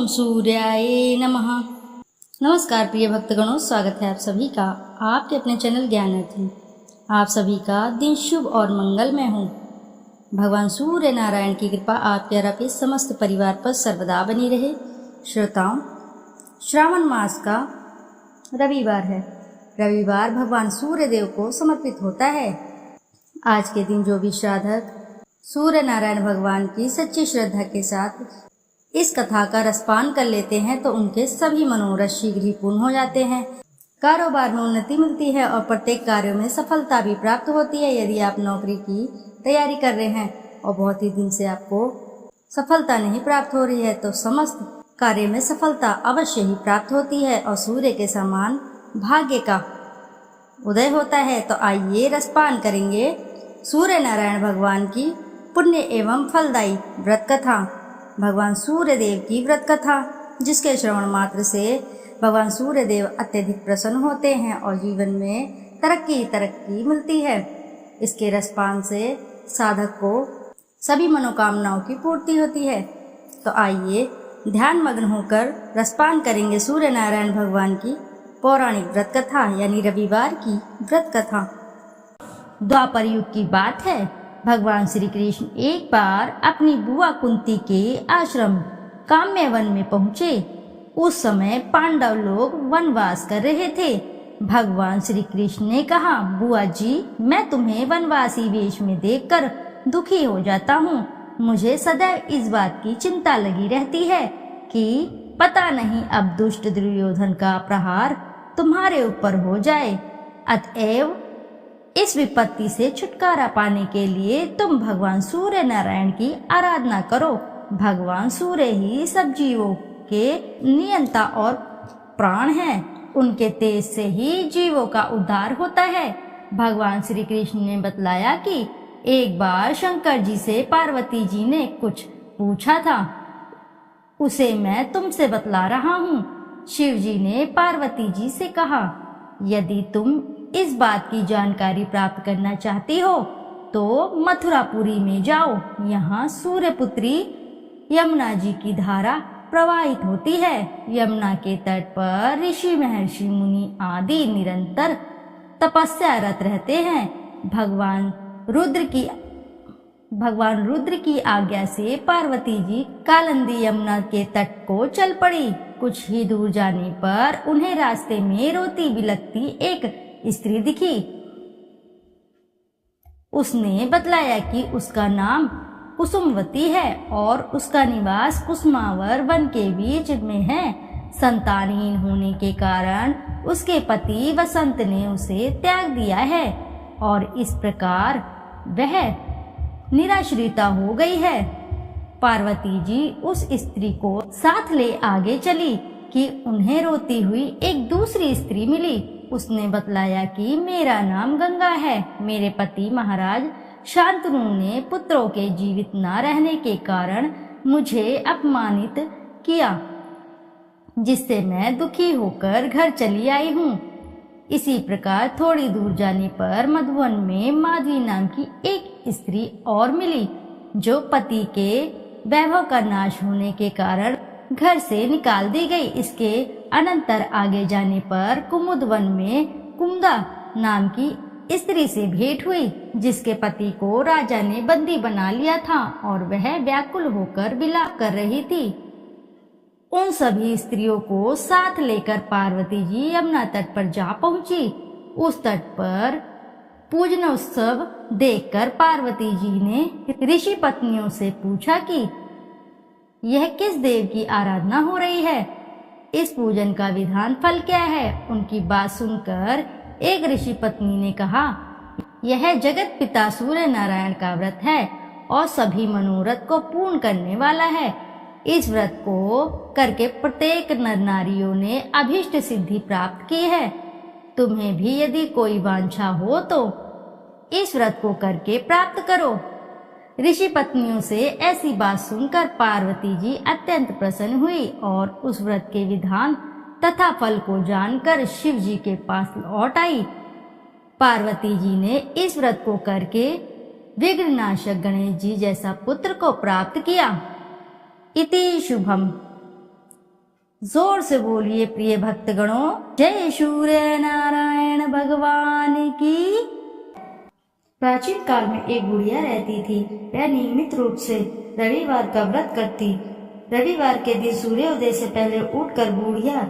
सूर्याय नमः। नमस्कार प्रिय भक्तगणों, स्वागत है आप सभी का आपके अपने चैनल ज्ञानार्थ में। आप सभी का दिन शुभ और मंगलमय हो। भगवान सूर्य नारायण की कृपा आपके और आपके समस्त परिवार पर सर्वदा बनी रहे। श्रोताओं, श्रावण मास का रविवार है। रविवार भगवान सूर्य देव को समर्पित होता है। आज के दिन जो भी साधक सूर्य नारायण भगवान की सच्ची श्रद्धा के साथ इस कथा का रसपान कर लेते हैं तो उनके सभी मनोरथ शीघ्र ही पूर्ण हो जाते हैं। कारोबार में उन्नति मिलती है और प्रत्येक कार्यों में सफलता भी प्राप्त होती है। यदि आप नौकरी की तैयारी कर रहे हैं और बहुत ही दिन से आपको सफलता नहीं प्राप्त हो रही है तो समस्त कार्य में सफलता अवश्य ही प्राप्त होती है और सूर्य के समान भाग्य का उदय होता है। तो आइए रसपान करेंगे सूर्य नारायण भगवान की पुण्य एवं फलदायी व्रत कथा, भगवान सूर्य देव की व्रत कथा, जिसके श्रवण मात्र से भगवान सूर्य देव अत्यधिक प्रसन्न होते हैं और जीवन में तरक्की मिलती है। इसके रसपान से साधक को सभी मनोकामनाओं की पूर्ति होती है। तो आइए ध्यान मग्न होकर रसपान करेंगे सूर्य नारायण भगवान की पौराणिक व्रत कथा यानी रविवार की व्रत कथा। द्वापर युग की बात है। भगवान श्री कृष्ण एक बार अपनी बुआ कुंती के आश्रम काम्यवन में पहुँचे। उस समय पांडव लोग वनवास कर रहे थे। भगवान श्री कृष्ण ने कहा, बुआ जी, मैं तुम्हें वनवासी वेश में देखकर दुखी हो जाता हूँ। मुझे सदैव इस बात की चिंता लगी रहती है कि पता नहीं अब दुष्ट दुर्योधन का प्रहार तुम्हारे ऊपर हो जाए। अतएव इस विपत्ति से छुटकारा पाने के लिए तुम भगवान सूर्य नारायण की आराधना करो। भगवान सूर्य ही सब जीवों के नियंता और प्राण हैं। उनके तेज से ही जीवों का उद्धार होता है। भगवान श्री कृष्ण ने बतलाया कि एक बार शंकर जी से पार्वती जी ने कुछ पूछा था, उसे मैं तुमसे बतला रहा हूँ। शिव जी ने पार्वती जी से कहा, यदि तुम इस बात की जानकारी प्राप्त करना चाहती हो तो मथुरापुरी में जाओ। यहाँ सूर्यपुत्री यमुना जी की धारा प्रवाहित होती है। यमुना के तट पर ऋषि महर्षि मुनि आदि निरंतर तपस्यारत रहते हैं। भगवान रुद्र की आज्ञा से पार्वती जी कालिंदी यमुना के तट को चल पड़ी। कुछ ही दूर जाने पर उन्हें रास्ते में रोती बिलखती एक स्त्री दिखी। उसने बतलाया कि उसका नाम कुसुमवती है और उसका निवास कुसुमावर वन के बीच में है। संतानहीन होने के कारण उसके पति वसंत ने उसे त्याग दिया है और इस प्रकार वह निराश्रिता हो गई है। पार्वती जी उस स्त्री को साथ ले आगे चली कि उन्हें रोती हुई एक दूसरी स्त्री मिली। उसने बतलाया कि मेरा नाम गंगा है। मेरे पति महाराज शांतनु ने पुत्रों के जीवित न रहने के कारण मुझे अपमानित किया, जिससे मैं दुखी होकर घर चली आई हूँ। इसी प्रकार थोड़ी दूर जाने पर मधुवन में माधवी नाम की एक स्त्री और मिली, जो पति के वैभव का नाश होने के कारण घर से निकाल दी गई। इसके अनंतर आगे जाने पर कुमुदवन में कुमुदा नाम की स्त्री से भेंट हुई, जिसके पति को राजा ने बंदी बना लिया था और वह व्याकुल होकर विलाप कर रही थी। उन सभी स्त्रियों को साथ लेकर पार्वती जी यमुना तट पर जा पहुंची। उस तट पर पूजन उत्सव देखकर पार्वती जी ने ऋषि पत्नियों से पूछा कि यह किस देव की आराधना हो रही है, इस पूजन का विधान फल क्या है। उनकी बात सुनकर एक ऋषि पत्नी ने कहा, यह जगत पिता सूर्य नारायण का व्रत है और सभी मनोरथ को पूर्ण करने वाला है। इस व्रत को करके प्रत्येक नर नारियों ने अभीष्ट सिद्धि प्राप्त की है। तुम्हें भी यदि कोई वांछा हो तो इस व्रत को करके प्राप्त करो। ऋषि पत्नियों से ऐसी बात सुनकर पार्वती जी अत्यंत प्रसन्न हुई और उस व्रत के विधान तथा फल को जानकर शिव जी के पास लौट आई। पार्वती जी ने इस व्रत को करके विघ्ननाशक गणेश जी जैसा पुत्र को प्राप्त किया। इति शुभम। जोर से बोलिए प्रिय भक्तगणों, जय सूर्य नारायण भगवान की। प्राचीन काल में एक बुढ़िया रहती थी। वह नियमित रूप से रविवार का व्रत करती। रविवार के दिन सूर्योदय से पहले उठकर बुढ़िया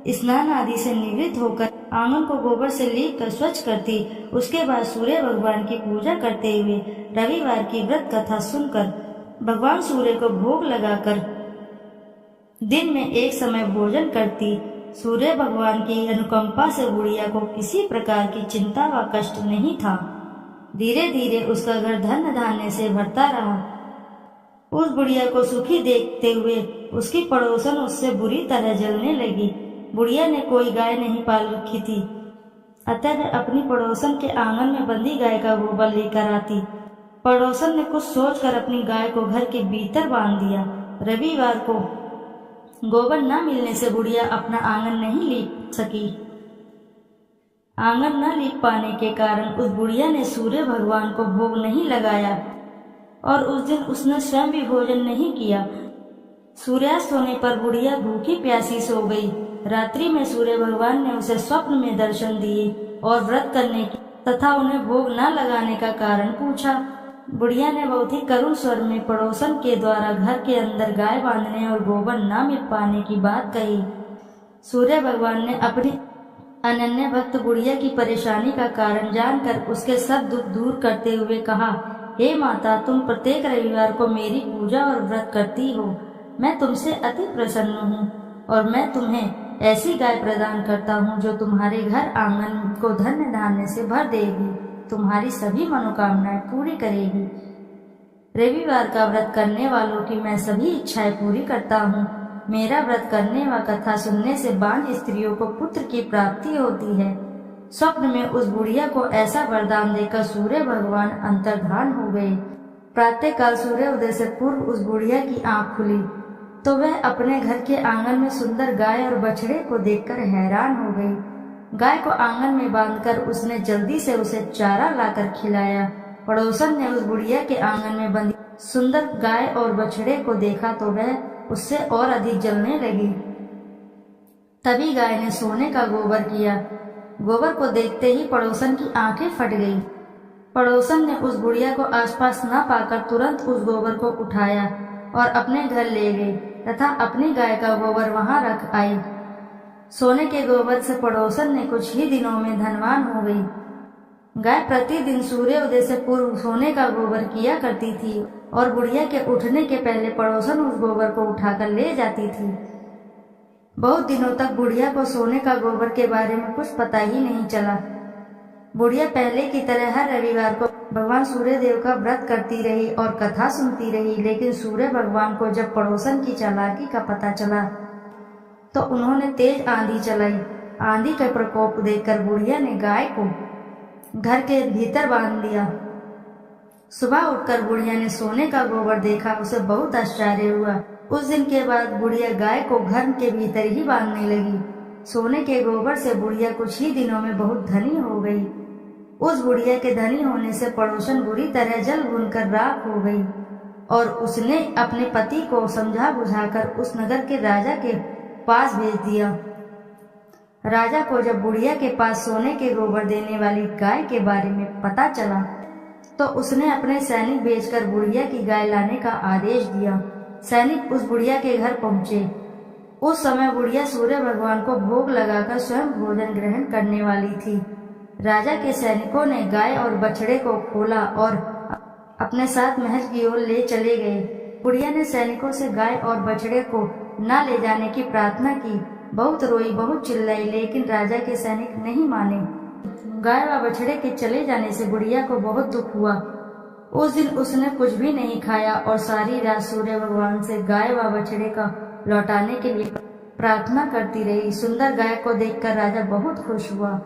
स्नान आदि से निवृत्त होकर आंगन को गोबर से लीप कर स्वच्छ करती। उसके बाद सूर्य भगवान की पूजा करते हुए रविवार की व्रत कथा सुनकर भगवान सूर्य को भोग लगाकर दिन में एक समय भोजन करती। सूर्य भगवान की अनुकंपा से बुढ़िया को किसी प्रकार की चिंता व कष्ट नहीं था। धीरे धीरे उसका घर धन धान्य से भरता रहा। उस बुढ़िया को सुखी देखते हुए उसकी पड़ोसन उससे बुरी तरह जलने लगी। बुढ़िया ने कोई गाय नहीं पाल रखी थी, अतः वह अपनी पड़ोसन के आंगन में बंधी गाय का गोबर लेकर आती। पड़ोसन ने कुछ सोचकर अपनी गाय को घर के भीतर बांध दिया। रविवार को गोबर न मिलने से बुढ़िया अपना आंगन नहीं लीप सकी। आंगन न लीप पाने के कारण उस बुढ़िया ने सूर्य भगवान को भोग नहीं लगाया और उस दिन उसने स्वयं भी भोजन नहीं किया। सूर्यास्त होने पर बुढ़िया भूखी प्यासी सो गई। रात्रि में सूर्य भगवान ने उसे स्वप्न में दर्शन दिए और व्रत करने की तथा उन्हें भोग न लगाने का कारण पूछा। बुढ़िया ने बहुत ही करुण स्वर में पड़ोसन के द्वारा घर के अंदर गाय बांधने और गोबर न मिल पाने की बात कही। सूर्य भगवान ने अपनी अनन्य भक्त बुढ़िया की परेशानी का कारण जानकर उसके सब दुख दूर करते हुए कहा, हे माता, तुम प्रत्येक रविवार को मेरी पूजा और व्रत करती हो। मैं तुमसे अति प्रसन्न हूँ और मैं तुम्हें ऐसी गाय प्रदान करता हूँ जो तुम्हारे घर आंगन को धन्य धान्य से भर देगी, तुम्हारी सभी मनोकामनाएं पूरी करेगी। रविवार का व्रत करने वालों की मैं सभी इच्छाएं पूरी करता हूँ। मेरा व्रत करने व कथा सुनने से बांझ स्त्रियों को पुत्र की प्राप्ति होती है। स्वप्न में उस बुढ़िया को ऐसा वरदान देकर सूर्य भगवान अंतर्धान हो गए। प्रातः काल सूर्योदय से पूर्व उस बुढ़िया की आंख खुली तो वह अपने घर के आंगन में सुंदर गाय और बछड़े को देखकर हैरान हो गई। गाय को आंगन में बांधकर उसने जल्दी से उसे चारा लाकर खिलाया। पड़ोसन ने उस बुढ़िया के आंगन में बंधी सुंदर गाय और बछड़े को देखा तो वह उससे और अधिक जलने लगी। तभी गाय ने सोने का गोबर किया। गोबर को देखते ही पड़ोसन की आंखें फट गई। पड़ोसन ने उस बुढ़िया को आसपास न पाकर तुरंत उस गोबर को उठाया और अपने घर ले गई तथा अपनी गाय का गोबर वहां रख आई। सोने के गोबर से पड़ोसन ने कुछ ही दिनों में धनवान हो गई। गाय प्रतिदिन सूर्योदय से पूर्व सोने का गोबर किया करती थी और बुढ़िया के उठने के पहले पड़ोसन उस गोबर को उठाकर ले जाती थी। बहुत दिनों तक बुढ़िया को सोने का गोबर के बारे में कुछ पता ही नहीं चला। बुढ़िया पहले की तरह हर रविवार को भगवान सूर्य देव का व्रत करती रही और कथा सुनती रही, लेकिन सूर्य भगवान को जब पड़ोसन की चालाकी का पता चला तो उन्होंने तेज आंधी चलाई। आंधी का प्रकोप देखकर बुढ़िया ने गाय को घर के भीतर बांध दिया। सुबह उठकर बुढ़िया ने सोने का गोबर देखा, उसे बहुत आश्चर्य हुआ। उस दिन के बाद बुढ़िया गाय को घर के भीतर ही बांधने लगी। सोने के गोबर से बुढ़िया कुछ ही दिनों में बहुत धनी हो गई। उस बुढ़िया के धनी होने से पड़ोसन बुरी तरह जल भूनकर राख हो गई और उसने अपने पति को समझा बुझाकर उस नगर के राजा के पास भेज दिया। राजा को जब बुढ़िया के पास सोने के गोबर देने वाली गाय के बारे में पता चला तो उसने अपने सैनिक भेजकर बुढ़िया की गाय लाने का आदेश दिया। सैनिक उस बुढ़िया के घर पहुंचे। उस समय बुढ़िया सूर्य भगवान को भोग लगाकर स्वयं भोजन ग्रहण करने वाली थी। राजा के सैनिकों ने गाय और बछड़े को खोला और अपने साथ महल की ओर ले चले गए। बुढ़िया ने सैनिकों से गाय और बछड़े को न ले जाने की प्रार्थना की। बहुत रोई, बहुत चिल्लाई, लेकिन राजा के सैनिक नहीं माने। गाय व बछड़े के चले जाने से बुढ़िया को बहुत दुख हुआ। उस दिन उसने कुछ भी नहीं खाया और सारी रात सूर्य भगवान से गाय व बछड़े का लौटाने के लिए प्रार्थना करती रही। सुंदर गाय को देखकर राजा बहुत खुश हुआ।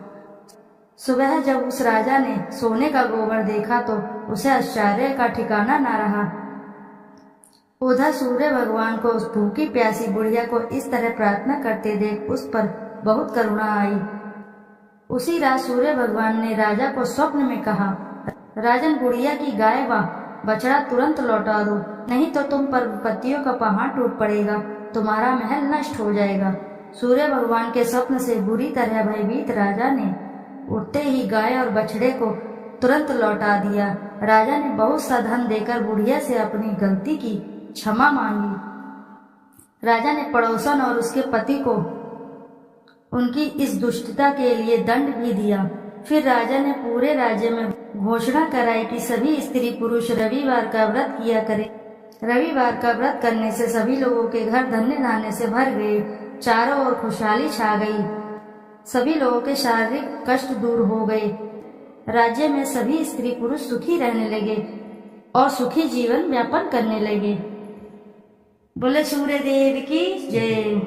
सुबह जब उस राजा ने सोने का गोबर देखा तो उसे आश्चर्य का ठिकाना न रहा। उधर सूर्य भगवान को उस भूखी प्यासी बुढ़िया को इस तरह प्रार्थना करते देख उस पर बहुत करुणा आई। उसी रात सूर्य भगवान ने राजा को स्वप्न में कहा, राजन, बुढ़िया की गाय व बछड़ा तुरंत लौटा दो, नहीं तो तुम पर विपत्तियों का पहाड़ टूट पड़ेगा। तुम्हारा महल नष्ट हो जाएगा। सूर्य भगवान के स्वप्न से बुरी तरह भयभीत राजा ने उठते ही गाय और बछड़े को तुरंत लौटा दिया। राजा ने बहुत सा धन देकर बुढ़िया से अपनी गलती की क्षमा मांगी। राजा ने पड़ोसन और उसके पति को उनकी इस दुष्टता के लिए दंड भी दिया। फिर राजा ने पूरे राज्य में घोषणा कराई कि सभी स्त्री पुरुष रविवार का व्रत किया करें। रविवार का व्रत करने से सभी लोगों के घर धन्य धान्य से भर गए, चारों ओर खुशहाली छा गई, सभी लोगों के शारीरिक कष्ट दूर हो गए। राज्य में सभी स्त्री पुरुष सुखी रहने लगे और सुखी जीवन यापन करने लगे। बोले सूर्य देव की जय।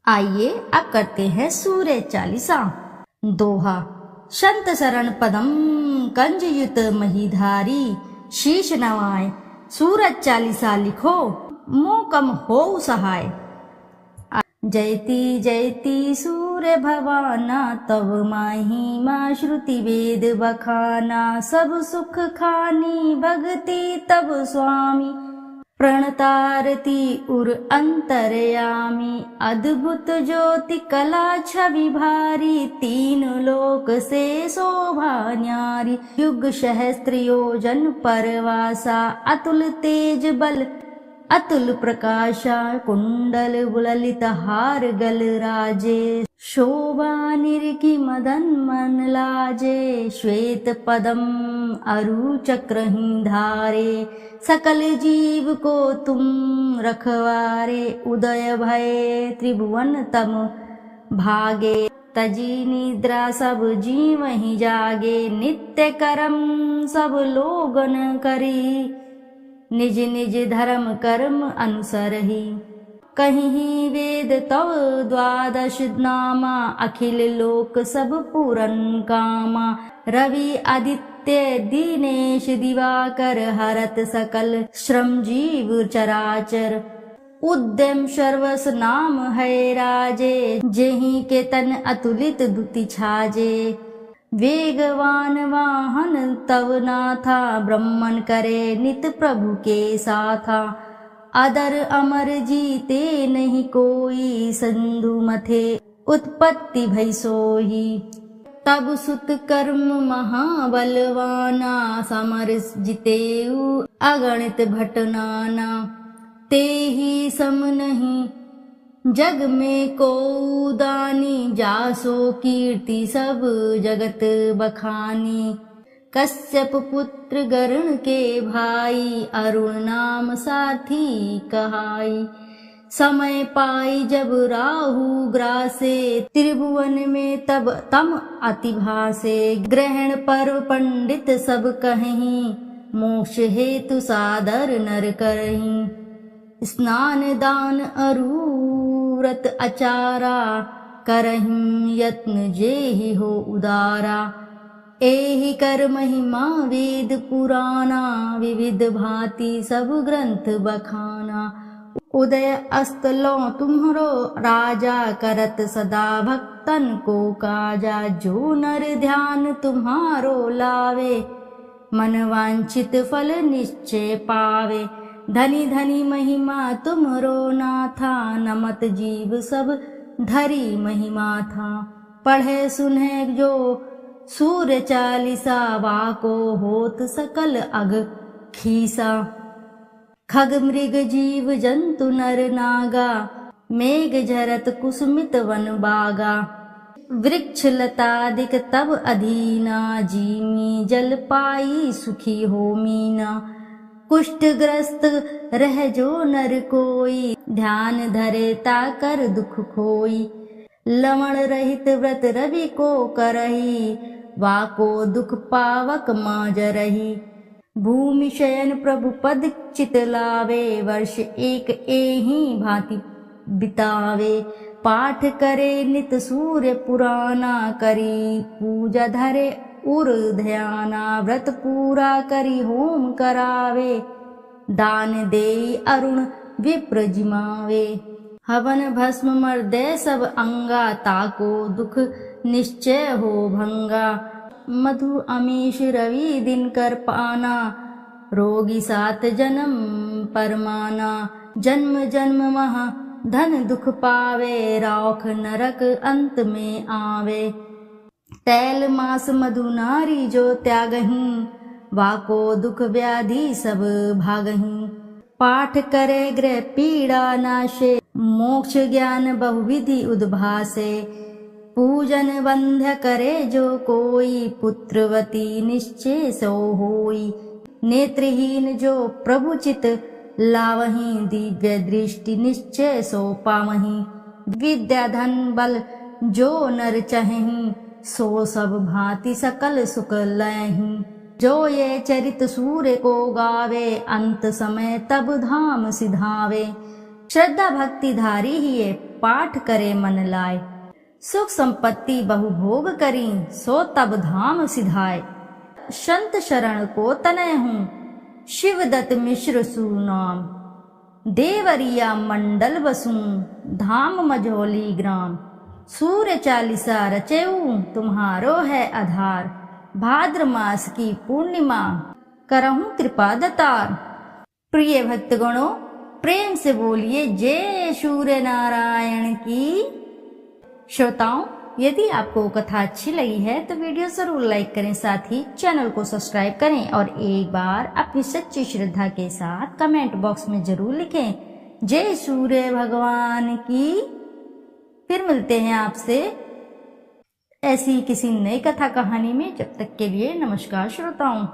आइए अब करते हैं सूर्य चालीसा। दोहा। संत शरण पदम कंजयुत महीधारी, शीश नवाय सूरज चालीसा लिखो, मोह कम हो सहाय। जयति जयति सूर्य भवाना, तव महिमा श्रुति वेद बखाना। सब सुख खानी भगति तब स्वामी, प्रणतारती उर अंतरयामी। अद्भुत ज्योति कला छवि भारी, तीन लोक से शोभा न्यारी। युग सहस्त्र योजन परवासा, अतुल तेज बल अतुल प्रकाशा। कुंडल ललित हार गल राजे, शोभा निरखी मदन मन लाजे। श्वेत पदम अरु चक्रही धारे, सकल जीव को तुम रखवारे। उदय भय त्रिभुवन तम भागे, तजी निद्रा सब जीव ही जागे। नित्य कर्म सब लोगन करी, निज निज धर्म कर्म अनुसरहि। कहीं वेद तव द्वादश नामा, अखिल लोक सब पूरन कामा। रवि आदित्य दिनेश दिवाकर, हरत सकल श्रम जीव चराचर। उद्यम सर्वस नाम है राजे, जेहि के तन अतुलित दुति छाजे। वेगवान वाहन तव नाथा, ब्रह्मन करे नित प्रभु के साथा। अदर अमर जीते नहीं कोई, सिंधु मथे उत्पत्ति भई सोही। तब सुत कर्म महाबलवाना, समर जितेऊ अगणित भटनाना। ते ही सम नहीं जग में को दानी, जासो कीर्ति सब जगत बखानी। कश्यप पुत्र गरुण के भाई, अरुण नाम साथी कहाई। समय पाई जब राहु ग्रासे, त्रिभुवन में तब तम अति भासे। ग्रहण पर पंडित सब कहीं, मोक्ष हेतु सादर नर करहीं। स्नान दान अरु व्रत अचारा, करहिं यत्न जेहि हो उदारा। एहि कर महिमा वेद पुराना, विविध भांति सब ग्रंथ बखाना। उदय अस्त लो तुम्हरो राजा, करत सदा भक्तन को काजा। जो नर ध्यान तुम्हारो लावे, मन वांछित फल निश्चय पावे। धनी धनी महिमा तुमरो नाथा, नमत जीव सब धरी महिमा था। पढ़े सुने जो सूर्य चालीसा, वाको होत सकल अग खीसा। खग मृग जीव जंतु नर नागा, मेघ झरत कुसुमित वन बागा। वृक्ष लतादिक तब अधीना, जीमी जल पाई सुखी हो मीना। कुष्ठग्रस्त रह जो नर कोई, ध्यान धरे ताकर दुख खोई। लवण रहित व्रत रवि को करही, वाको दुख पावक माजरही। भूमि शयन प्रभु पद चित लावे, वर्ष एक एहि भांति बितावे। पाठ करे नित सूर्य पुराना, करी पूजा धरे उर ध्याना। व्रत पूरा करी होम करावे, दान दे अरुण विप्र जिमावे। हवन भस्म मर्दे सब अंगा, ताको दुख निश्चय हो भंगा। मधु अमीश रवि दिन कर पाना, रोगी सात जन्म परमाना। जन्म जन्म महा धन दुख पावे, रौख नरक अंत में आवे। तैल मास मधु नारी जो त्यागहीं, वाको दुख व्याधि सब भागहीं। पाठ करे गृह पीड़ा नाशे, मोक्ष ज्ञान बहुविधि उद्भासे। पूजन बंध्य करे जो कोई, पुत्रवती निश्चय सो होई। नेत्रहीन जो प्रभु चित लावहीं, दिव्य दृष्टि निश्चय सो पावहीं। विद्या धन बल जो नर चहहीं, सो सब भांति सकल सुख लयहीं। जो ये चरित सूर्य को गावे, अंत समय तब धाम सिधावे। श्रद्धा भक्ति धारी ही ये, पाठ करे मन लाए। सुख संपत्ति बहु भोग करी, सो तब धाम सिधाए। संत शरण को तनय हूँ, शिवदत्त मिश्र सुनाम। देवरिया मंडल बसूं, धाम मझौली ग्राम। सूर्य चालीसा रचेऊ, तुम्हारो है आधार। भाद्र मास की पूर्णिमा, करहूं कृपा दतार। प्रिय भक्तगणों, प्रेम से बोलिए जय सूर्य नारायण की। श्रोताओं, यदि आपको कथा अच्छी लगी है तो वीडियो जरूर लाइक करें, साथ ही चैनल को सब्सक्राइब करें और एक बार अपनी सच्ची श्रद्धा के साथ कमेंट बॉक्स में जरूर लिखें जय सूर्य भगवान की। फिर मिलते हैं आपसे ऐसी किसी नई कथा कहानी में। जब तक के लिए नमस्कार श्रोताओं।